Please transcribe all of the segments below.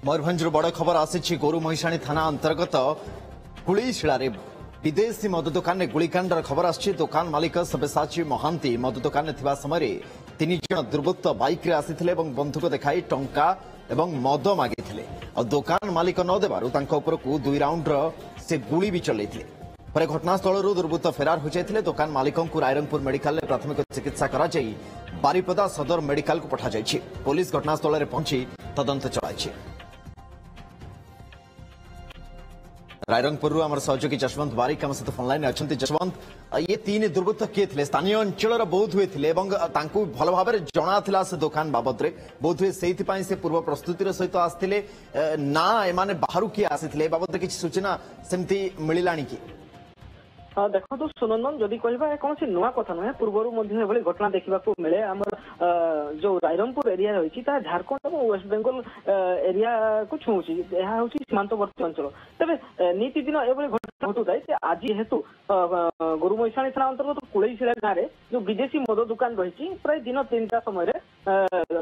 मयूरभंज बड़ खबर आसी गोरु महिषाणी थाना अंतर्गत कुलीशिला विदेशी मद दुकान में गुलिकांडर खबर आसी दुकान मालिक सब्यसाची महांती मद दुकान में समय तीन जन दुर्वृत्त बाइक रे आसीथिले एवं बंधुक देखाई टंका एवं मद मागिथिले और दुकान मालिक न देबारु तांका उपरकू 2 राउंड से गुली भी चलैथिले पर घटनास्थल दुर्वृत्त फेरार हो जाते दुकान मालिक को रायरंगपुर मेडिकल में प्राथमिक चिकित्सा कराई बारिपदा सदर मेडिकल को पठा जायछि। पुलिस घटनास्थल में पहुंची तदंत चलाई। रायरंगपुर आम सहयोगी जशवंत बारिक आम सहित फोनलाइन अच्छा। जशवंत, ये तीन दुर्वृत्त किए थे? स्थानीय अंचल बोध हुए थे भल भाव जना से दुकान बाबद बोध हुए से पूर्व प्रस्तुतिर सहित आसते ना एमाने बाहर किए आसी बाबद किसी सूचना सेमती मिलला कि? देखो तो सुनंदन जदि कह कौन नुआ कथा नुहे पूर्वर घटना देखा मिले आम जो रायरंगपुर एरिया रही झारखंड और वेस्ट बेंगल एरिया को छुँची यह सीमांतवर्ती अंचल तेज नीतिदिन एभली घटना घटुए आज हेतु गोरु महिषाणी थाना अंतर्गत कुलईशिला गाँव में जो विदेशी मद दुकान रही प्राय दिन 3टा समय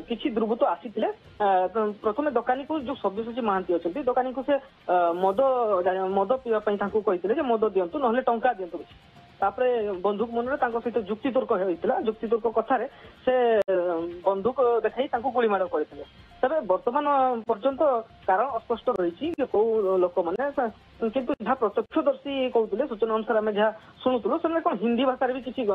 किसी दुर्वृत्त आसी प्रथम दोकानी को जो सब्यसाची महांती अच्छा दोकानी को से मद पीवाई कहते मद दिंतु ना टंका दिंतु तापरे बंदूक मन सहित जुक्तितर्क होता जुक्तितर्क कथार से बंदूक देखाई गुली माड़ करते तेरे बर्तमान पर्यंत कारण अस्पष्ट रही कौ लोक मैंने किंतु जहाँ प्रत्यक्षदर्शी कहते सूचना अनुसार आम जहाँ शुणुलु से कौन हिंदी भाषा भी किसी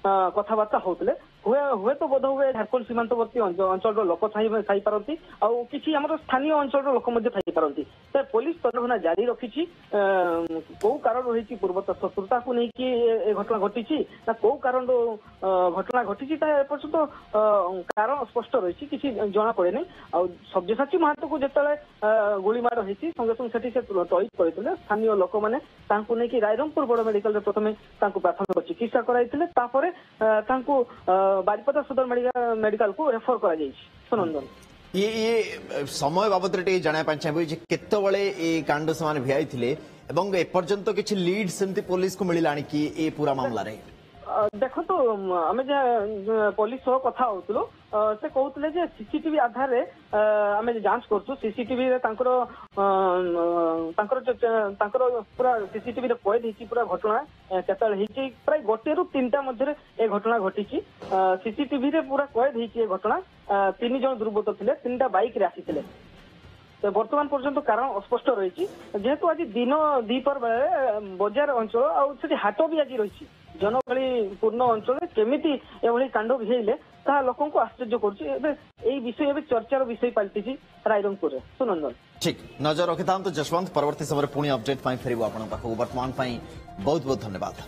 कथबार्ता होते हुए तो बोध हुए झारखंड सीमांतवर्ती अंचल लोक थी पारती आउ कि आम स्थानीय अंचल लोक थी पारती पुलिस तदखना जारी रखी कौ कारण रही पूर्वत शत्रुता को लेकिन घटना घटी ना कौ कारण घटना घटी एपर्यंत कारण स्पष्ट रही किसी जना पड़े नहीं आ सब्यसाची महतो को जिते गुलीमाड़ होती संगे संगे से तड़ित करते स्थानीय लोक मैंने रायरंगपुर बड़ मेडिकल प्रथम प्राथमिक चिकित्सा कराई बारिपदा सदर मेडिकल को रेफर कर सुनंदन ये समय बाबद जाना चाहिए केतबले ये कांड से भिआई थे एपर्यंत किसी लीड सेमती पुलिस को मिलला कि ये पूरा मामला रे? देखो तो आम जहाँ पुलिस सह कथा होतलो से कहते सीसीटीवी आधार आम जांच करछु सीसीटीवी पूरा सीसीटीवी कैद होती पूरा घटना केतल प्राय 1 ରୁ 3टा मध्य ए घटना घटी सीसीटीवी पूरा कैद होती घटना 3 जन दुर्वृत्त थे 3टा बाइक रे आसी तो वर्तमान पर्यंत कारण अस्पष्ट रही जेहेतु आज दिन दीपर बेले बजार अंचल आठ भी आज रही जनगहली पूर्ण अंचल केमिति एभली कांड भिले ता लोकों को आश्चर्य कर विषय चर्चार विषय पलटि रायरंगपुर। सुनंदन ठीक नजर रखि था जशवंत परवर्ती समय पुणी अपडेट फेरबू आप वर्तमान बहुत बहुत धन्यवाद।